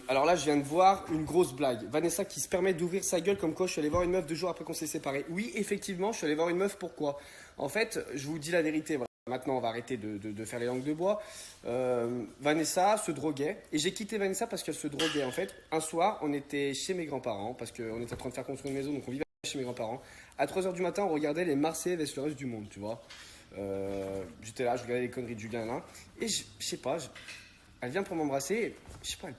Alors là, je viens de voir une grosse blague. Vanessa qui se permet d'ouvrir sa gueule comme quoi je suis allé voir une meuf 2 jours après qu'on s'est séparés. Oui, effectivement, je suis allé voir une meuf. Pourquoi? En fait, je vous dis la vérité. Voilà. Maintenant, on va arrêter de faire les langues de bois. Vanessa se droguait. Et j'ai quitté Vanessa parce qu'elle se droguait. En fait, un soir, on était chez mes grands-parents parce qu'on était en train de faire construire une maison. Donc, on vivait chez mes grands-parents. À 3 h du matin, on regardait les Marseillais vs le reste du monde, tu vois. J'étais là, je regardais les conneries de Julien là. Et je sais pas, elle vient pour m'embrasser. Je sais pas, elle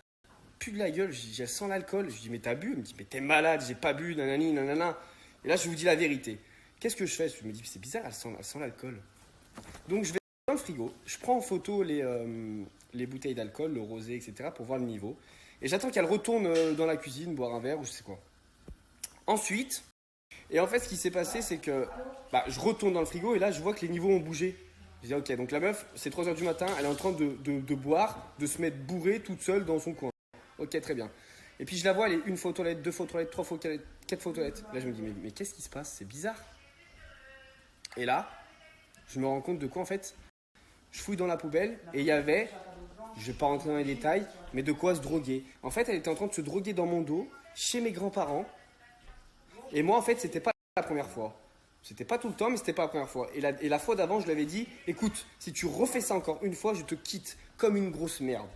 pue de la gueule. Elle sent l'alcool. Je dis, mais t'as bu? Elle me dit, mais t'es malade, j'ai pas bu, nanani, nanana. Et là, je vous dis la vérité. Qu'est-ce que je fais? Je me dis, c'est bizarre, elle sent l'alcool. Donc, je vais dans le frigo. Je prends en photo les bouteilles d'alcool, le rosé, etc. pour voir le niveau. Et j'attends qu'elle retourne dans la cuisine, boire un verre ou je sais quoi. Ensuite, et en fait, ce qui s'est passé, c'est que je retourne dans le frigo et là, je vois que les niveaux ont bougé. Je dis, ok, donc la meuf, c'est 3 h du matin, elle est en train de boire, de se mettre bourrée toute seule dans son coin. Ok, très bien. Et puis je la vois, elle est 1 fois aux toilettes, 2 fois aux toilettes, 3 fois aux toilettes, 4 fois aux toilettes. Là, je me dis, mais qu'est-ce qui se passe? C'est bizarre. Et là, je me rends compte de quoi, en fait. Je fouille dans la poubelle et il y avait, je ne vais pas rentrer dans les détails, mais de quoi se droguer. En fait, elle était en train de se droguer dans mon dos, chez mes grands-parents. Et moi, en fait, c'était pas la première fois. C'était pas tout le temps, mais c'était pas la première fois. Et la fois d'avant, je lui avais dit, écoute, si tu refais ça encore une fois, je te quitte comme une grosse merde.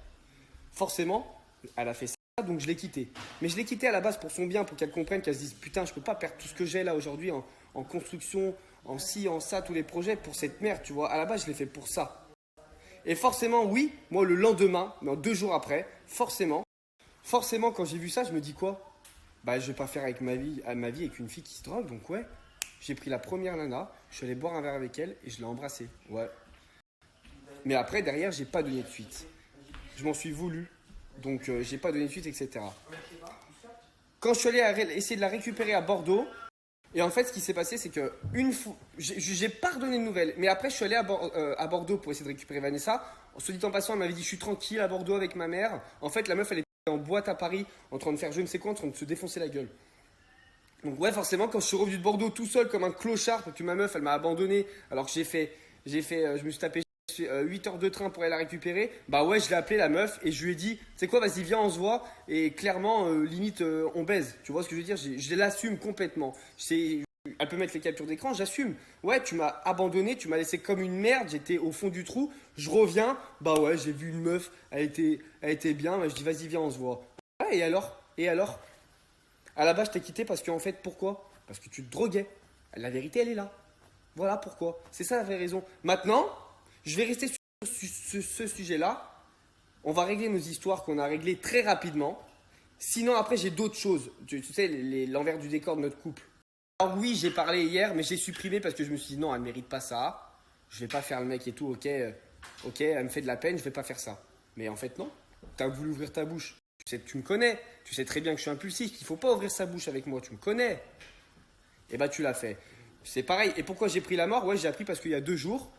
Forcément, elle a fait ça, donc je l'ai quittée. Mais je l'ai quittée à la base pour son bien, pour qu'elle comprenne, qu'elle se dise, putain, je peux pas perdre tout ce que j'ai là aujourd'hui en construction, en ci, en ça, tous les projets pour cette merde, tu vois. À la base, je l'ai fait pour ça. Et forcément, oui, moi, le lendemain, 2 jours après, forcément, quand j'ai vu ça, je me dis quoi? Je vais pas faire avec ma vie avec une fille qui se drogue, donc ouais. J'ai pris la première nana, je suis allé boire un verre avec elle et je l'ai embrassée. Ouais. Mais après, derrière, j'ai pas donné de suite. Je m'en suis voulu. Donc, j'ai pas donné de suite, etc. Quand je suis allé essayer de la récupérer à Bordeaux, et en fait, ce qui s'est passé, c'est que une fois, j'ai pas redonné de nouvelles. Mais après, je suis allé à Bordeaux pour essayer de récupérer Vanessa. Se dit en passant, elle m'avait dit, je suis tranquille à Bordeaux avec ma mère. En fait, la meuf, elle était en boîte à Paris, en train de faire je ne sais quoi, en train de se défoncer la gueule. Donc ouais, forcément, quand je suis revenu de Bordeaux tout seul comme un clochard, parce que ma meuf, elle m'a abandonné, alors que je me suis tapé 8 heures de train pour aller la récupérer, ouais, je l'ai appelé la meuf et je lui ai dit, tu sais quoi, vas-y, viens, on se voit, et clairement, limite, on baise. Tu vois ce que je veux dire? Je l'assume complètement. Elle peut mettre les captures d'écran, j'assume. Ouais, tu m'as abandonné, tu m'as laissé comme une merde, j'étais au fond du trou, je reviens, ouais, j'ai vu une meuf, elle était bien, je dis, vas-y, viens, on se voit. Ouais, et alors à la base, je t'ai quitté parce qu'en fait, pourquoi? Parce que tu te droguais. La vérité, elle est là. Voilà pourquoi. C'est ça la vraie raison. Maintenant, je vais rester sur ce sujet-là. On va régler nos histoires qu'on a réglées très rapidement. Sinon, après, j'ai d'autres choses. Tu sais, l'envers du décor de notre couple. Alors oui, j'ai parlé hier, mais j'ai supprimé parce que je me suis dit non, elle ne mérite pas ça. Je vais pas faire le mec et tout, ok, elle me fait de la peine, je vais pas faire ça. Mais en fait, non. Tu as voulu ouvrir ta bouche. Tu me connais, tu sais très bien que je suis impulsif, qu'il ne faut pas ouvrir sa bouche avec moi, tu me connais. Et tu l'as fait. C'est pareil. Et pourquoi j'ai pris la mort? Ouais, j'ai appris parce qu'il y a 2 jours,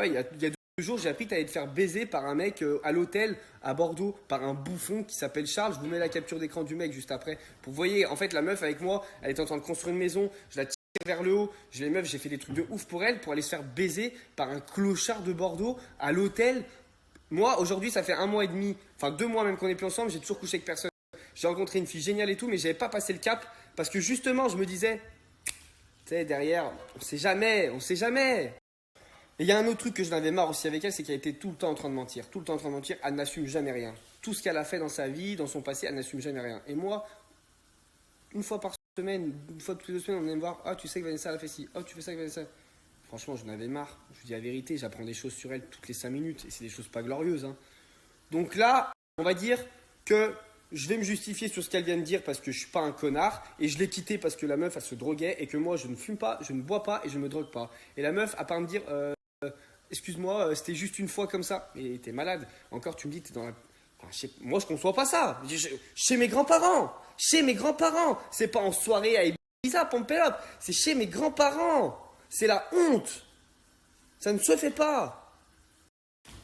il y a 2 jours, j'ai appris que tu allais te faire baiser par un mec à l'hôtel à Bordeaux, par un bouffon qui s'appelle Charles. Je vous mets la capture d'écran du mec juste après. Vous voyez, en fait, la meuf avec moi, elle était en train de construire une maison, je la tire vers le haut, j'ai fait des trucs de ouf pour elle, pour aller se faire baiser par un clochard de Bordeaux à l'hôtel. Moi, aujourd'hui, ça fait 1 mois et demi, enfin 2 mois même qu'on n'est plus ensemble, j'ai toujours couché avec personne. J'ai rencontré une fille géniale et tout, mais je n'avais pas passé le cap parce que justement, je me disais, tu sais, derrière, on sait jamais. Et il y a un autre truc que je n'avais marre aussi avec elle, c'est qu'elle était tout le temps en train de mentir. Tout le temps en train de mentir, elle n'assume jamais rien. Tout ce qu'elle a fait dans sa vie, dans son passé, elle n'assume jamais rien. Et moi, une fois par semaine, une fois toutes les 2 semaines, on vient me voir, tu sais que Vanessa, elle a fait ci, tu fais ça avec Vanessa. Franchement, j'en avais marre. Je vous dis la vérité, j'apprends des choses sur elle toutes les 5 minutes. Et c'est des choses pas glorieuses. Hein. Donc là, on va dire que je vais me justifier sur ce qu'elle vient de dire parce que je ne suis pas un connard. Et je l'ai quittée parce que la meuf, elle se droguait. Et que moi, je ne fume pas, je ne bois pas et je ne me drogue pas. Et la meuf, à part me dire, excuse-moi, c'était juste une fois comme ça. Mais t'es malade. Encore, tu me dis, t'es dans la... Enfin, moi, je ne conçois pas ça. Chez mes grands-parents. C'est pas en soirée à Ibiza, Pompélope. C'est chez mes grands-parents. C'est la honte. Ça ne se fait pas.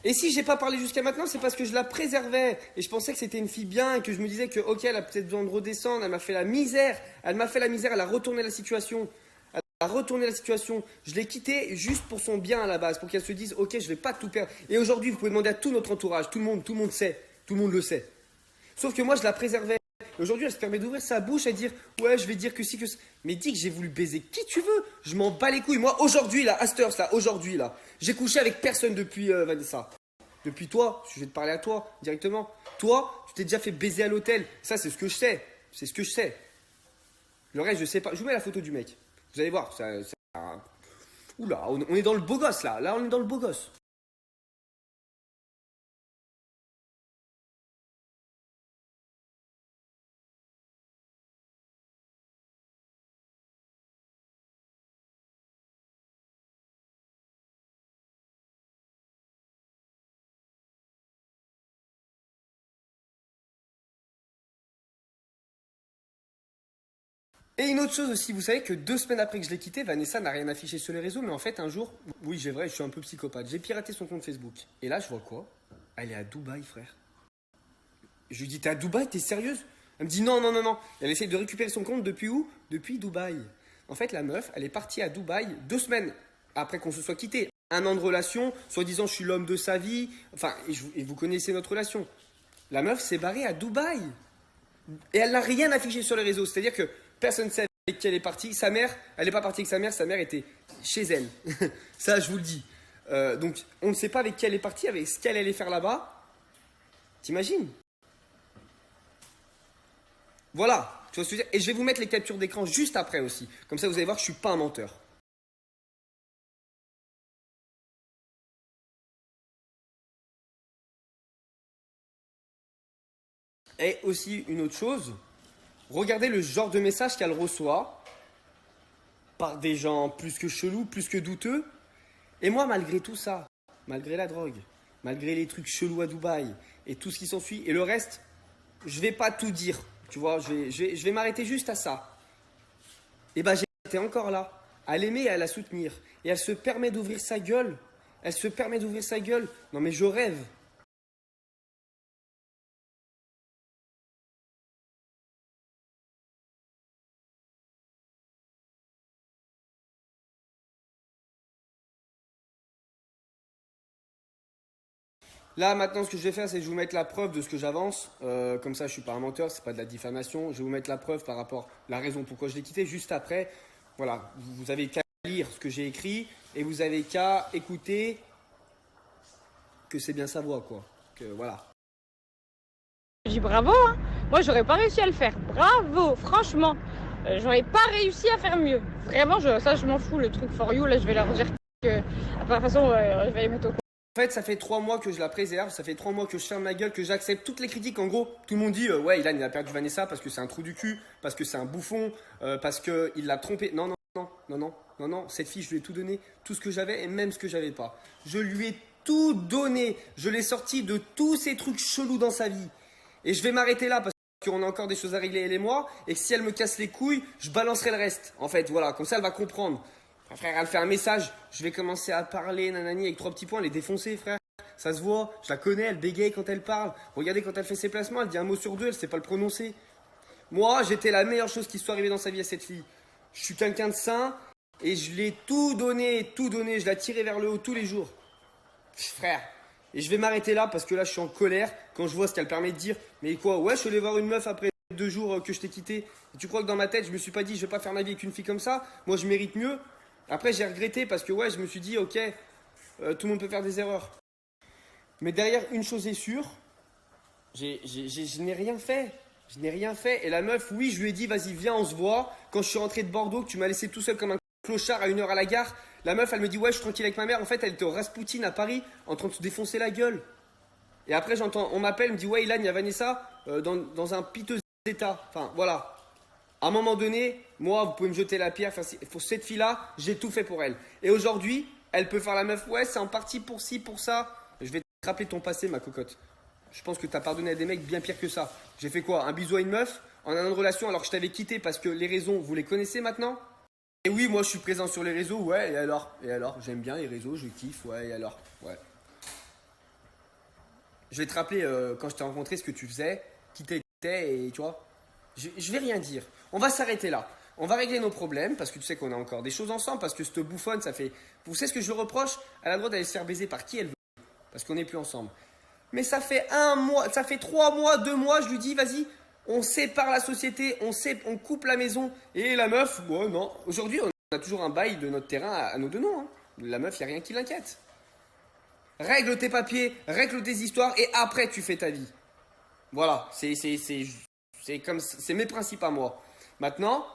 Et si j'ai pas parlé jusqu'à maintenant, c'est parce que je la préservais. Et je pensais que c'était une fille bien et que je me disais que, ok, elle a peut-être besoin de redescendre. Elle m'a fait la misère. Elle a retourné la situation. Je l'ai quittée juste pour son bien à la base, pour qu'elle se dise, ok, je vais pas tout perdre. Et aujourd'hui, vous pouvez demander à tout notre entourage. Tout le monde sait. Tout le monde le sait. Sauf que moi, je la préservais. Aujourd'hui, elle se permet d'ouvrir sa bouche à dire ouais, je vais dire que si, que ça. Mais dis que j'ai voulu baiser qui tu veux. Je m'en bats les couilles. Moi, aujourd'hui, là, à cette heure, là, aujourd'hui, là, j'ai couché avec personne depuis Vanessa. Depuis toi, je vais te parler à toi directement. Toi, tu t'es déjà fait baiser à l'hôtel. Ça, c'est ce que je sais. C'est ce que je sais. Le reste, je sais pas. Je vous mets la photo du mec. Vous allez voir. Oula, on est dans le beau gosse, là. Là, on est dans le beau gosse. Et une autre chose aussi, vous savez que 2 semaines après que je l'ai quitté, Vanessa n'a rien affiché sur les réseaux, mais en fait, un jour, oui, j'ai vrai, je suis un peu psychopathe. J'ai piraté son compte Facebook. Et là, je vois quoi? Elle est à Dubaï, frère. Je lui dis, t'es à Dubaï, t'es sérieuse? Elle me dit, non, non, non, non. Elle essaie de récupérer son compte depuis où? Depuis Dubaï. En fait, la meuf, elle est partie à Dubaï 2 semaines après qu'on se soit quitté. 1 an de relation, soi-disant, je suis l'homme de sa vie. Enfin, et vous connaissez notre relation. La meuf s'est barrée à Dubaï. Et elle n'a rien affiché sur les réseaux. C'est-à-dire que personne ne sait avec qui elle est partie. Sa mère, elle n'est pas partie avec sa mère était chez elle. Ça, je vous le dis. Donc, on ne sait pas avec qui elle est partie, avec ce qu'elle allait faire là-bas. T'imagines? Voilà. Tu vois ce que je veux dire? Et je vais vous mettre les captures d'écran juste après aussi. Comme ça, vous allez voir que je ne suis pas un menteur. Et aussi, une autre chose. Regardez le genre de message qu'elle reçoit par des gens plus que chelous, plus que douteux. Et moi, malgré tout ça, malgré la drogue, malgré les trucs chelous à Dubaï et tout ce qui s'ensuit, et le reste, je vais pas tout dire. Tu vois, je vais m'arrêter juste à ça. Et ben, j'étais encore là, à l'aimer et à la soutenir. Et elle se permet d'ouvrir sa gueule. Elle se permet d'ouvrir sa gueule. Non, mais je rêve. Là, maintenant, ce que je vais faire, c'est que je vais vous mettre la preuve de ce que j'avance. Comme ça, je suis pas un menteur, c'est pas de la diffamation. Je vais vous mettre la preuve par rapport à la raison pourquoi je l'ai quitté. Juste après, voilà, vous avez qu'à lire ce que j'ai écrit et vous avez qu'à écouter que c'est bien sa voix, quoi. Que voilà. Je dis bravo, hein. Moi j'aurais pas réussi à le faire. Bravo, franchement. J'aurais pas réussi à faire mieux. Vraiment, ça je m'en fous, le truc for you, là je vais leur dire que de toute façon je vais les mettre au courant. En fait, ça fait 3 mois que je la préserve, ça fait 3 mois que je ferme ma gueule, que j'accepte toutes les critiques. En gros, tout le monde dit ouais, Ilan il a perdu Vanessa parce que c'est un trou du cul, parce que c'est un bouffon, parce qu'il l'a trompé. Non, non, non, non, non, non, non, cette fille, je lui ai tout donné, tout ce que j'avais et même ce que j'avais pas. Je lui ai tout donné, je l'ai sorti de tous ces trucs chelous dans sa vie. Et je vais m'arrêter là parce qu'on a encore des choses à régler, elle et moi, et que si elle me casse les couilles, je balancerai le reste. En fait, voilà, comme ça elle va comprendre. Frère, elle fait un message, je vais commencer à parler, nanani, avec 3 petits points, elle est défoncée, frère. Ça se voit, je la connais, elle bégaye quand elle parle. Regardez quand elle fait ses placements, elle dit un mot sur deux, elle sait pas le prononcer. Moi, j'étais la meilleure chose qui soit arrivée dans sa vie à cette fille. Je suis quelqu'un de sain et je l'ai tout donné, je l'ai tiré vers le haut tous les jours. Frère. Et je vais m'arrêter là parce que là, je suis en colère quand je vois ce qu'elle permet de dire. Mais quoi, ouais, je suis allé voir une meuf après 2 jours que je t'ai quitté. Et tu crois que dans ma tête, je me suis pas dit, je vais pas faire ma vie avec une fille comme ça. Moi, je mérite mieux. Après, j'ai regretté parce que ouais, je me suis dit, ok, tout le monde peut faire des erreurs. Mais derrière, une chose est sûre, je n'ai rien fait. Je n'ai rien fait. Et la meuf, oui, je lui ai dit, vas-y, viens, on se voit. Quand je suis rentré de Bordeaux, que tu m'as laissé tout seul comme un clochard à 1 heure à la gare, la meuf, elle me dit, ouais, je suis tranquille avec ma mère. En fait, elle était au Rasputin à Paris, en train de se défoncer la gueule. Et après, j'entends, on m'appelle, me dit, ouais, Ilan, il y a Vanessa dans un piteux état. Enfin, voilà. À un moment donné, moi, vous pouvez me jeter la pierre. Enfin, pour cette fille-là, j'ai tout fait pour elle. Et aujourd'hui, elle peut faire la meuf, ouais, c'est en partie pour ci, pour ça. Je vais te rappeler ton passé, ma cocotte. Je pense que tu as pardonné à des mecs bien pires que ça. J'ai fait quoi? Un bisou à une meuf en un an de relation alors que je t'avais quitté parce que les raisons, vous les connaissez maintenant? Et oui, moi, je suis présent sur les réseaux, ouais, et alors? Et alors? J'aime bien les réseaux, je kiffe, ouais, et alors? Ouais. Je vais te rappeler quand je t'ai rencontré ce que tu faisais, qui t'étais, et tu vois. Je vais rien dire. On va s'arrêter là. On va régler nos problèmes parce que tu sais qu'on a encore des choses ensemble. Parce que cette bouffonne, ça fait. Vous savez ce que je lui reproche? Elle a le droit d'aller se faire baiser par qui elle veut. Parce qu'on n'est plus ensemble. Mais ça fait 1 mois, ça fait 3 mois, 2 mois, je lui dis, vas-y, on sépare la société, on coupe la maison. Et la meuf, bon, non. Aujourd'hui, on a toujours un bail de notre terrain à nos deux noms. Hein. La meuf, il n'y a rien qui l'inquiète. Règle tes papiers, règle tes histoires et après tu fais ta vie. Voilà, c'est mes principes à moi. Maintenant,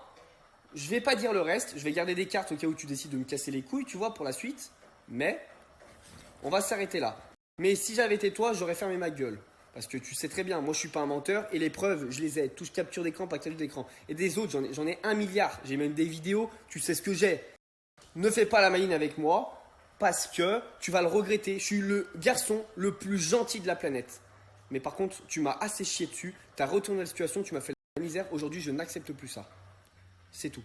je vais pas dire le reste, je vais garder des cartes au cas où tu décides de me casser les couilles, tu vois, pour la suite. Mais on va s'arrêter là. Mais si j'avais été toi, j'aurais fermé ma gueule. Parce que tu sais très bien, moi je suis pas un menteur et les preuves, je les ai. Touche capture d'écran, pas capture d'écran. Et des autres, j'en ai 1 milliard. J'ai même des vidéos, tu sais ce que j'ai. Ne fais pas la maline avec moi. Parce que tu vas le regretter. Je suis le garçon le plus gentil de la planète. Mais par contre, tu m'as assez chié dessus. Tu as retourné la situation, tu m'as fait la misère. Aujourd'hui, je n'accepte plus ça. C'est tout.